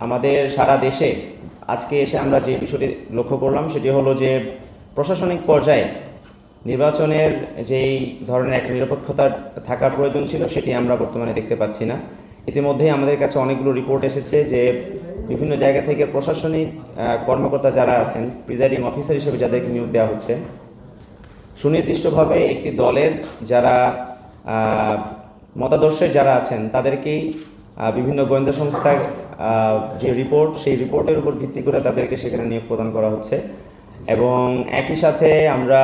আমাদের সারা দেশে আজকে এসে আমরা যে বিষয়টি লক্ষ্য করলাম সেটি হলো যে প্রশাসনিক পর্যায়ে নির্বাচনের যেই ধরনের একটা নিরপেক্ষতা থাকার প্রয়োজন ছিল সেটি আমরা বর্তমানে দেখতে পাচ্ছি না। ইতিমধ্যেই আমাদের কাছে অনেকগুলো রিপোর্ট এসেছে যে বিভিন্ন জায়গা থেকে প্রশাসনিক কর্মকর্তা যারা আছেন, প্রিজাইডিং অফিসার হিসেবে যাদেরকে নিয়োগ দেওয়া হচ্ছে, সুনির্দিষ্টভাবে একটি দলের যারা মতাদর্শে যারা আছেন তাদেরকেই বিভিন্ন গোয়েন্দা সংস্থার যে রিপোর্ট, সেই রিপোর্টের উপর ভিত্তি করে তাদেরকে সেখানে নিয়োগ প্রদান করা হচ্ছে। এবং একই সাথে আমরা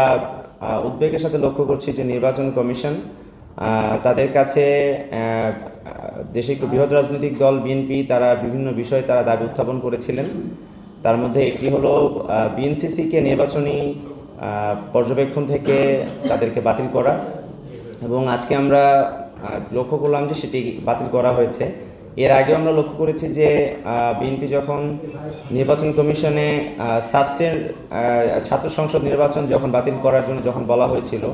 উদ্বেগের সাথে লক্ষ্য করছি যে নির্বাচন কমিশন তাদের কাছে দেশে একটু বৃহৎ রাজনৈতিক দল বিএনপি তারা বিভিন্ন বিষয়ে তারা দাবি উত্থাপন করেছিলেন। তার মধ্যে একটি হলো বিএনসিসিকে নির্বাচনী পর্যবেক্ষণ থেকে তাদেরকে বাতিল করা, এবং আজকে আমরা লক্ষ্য করলাম যে সেটি বাতিল করা হয়েছে। এর আগেও আমরা লক্ষ্য করেছি যে বিএনপি যখন নির্বাচন কমিশনে সাস্টের ছাত্র সংসদ নির্বাচন যখন বাতিল করার জন্য যখন বলা হয়েছিল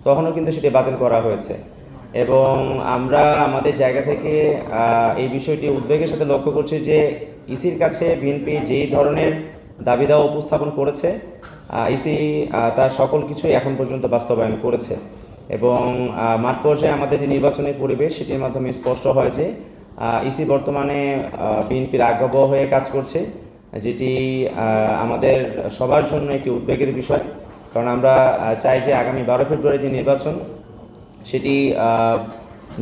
তখনও কিন্তু সেটি বাতিল করা হয়েছে। এবং আমরা আমাদের জায়গা থেকে এই বিষয়টি উদ্বেগের সাথে লক্ষ্য করছি যে ইসির কাছে বিএনপি যেই ধরনের দাবি দাওয়া উপস্থাপন করেছে, ইসি তার সকল কিছুই এখন পর্যন্ত বাস্তবায়ন করেছে। এবং মাঠ পর্যায়ে আমাদের যে নির্বাচনের পরিবেশ সেটির মাধ্যমে স্পষ্ট হয় যে ইসি বর্তমানে বিএনপির আজ্ঞাবহ হয়ে কাজ করছে, যেটি আমাদের সবার জন্য একটি উদ্বেগের বিষয়। কারণ আমরা চাই যে আগামী 12 ফেব্রুয়ারি যে নির্বাচন সেটি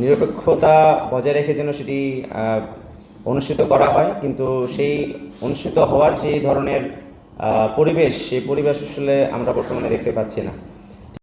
নিরপেক্ষতা বজায় রেখে যেন সেটি অনুষ্ঠিত করা হয়, কিন্তু সেই অনুষ্ঠিত হওয়ার যে ধরনের পরিবেশ, সেই পরিবেশ আসলে আমরা বর্তমানে দেখতে পাচ্ছি না।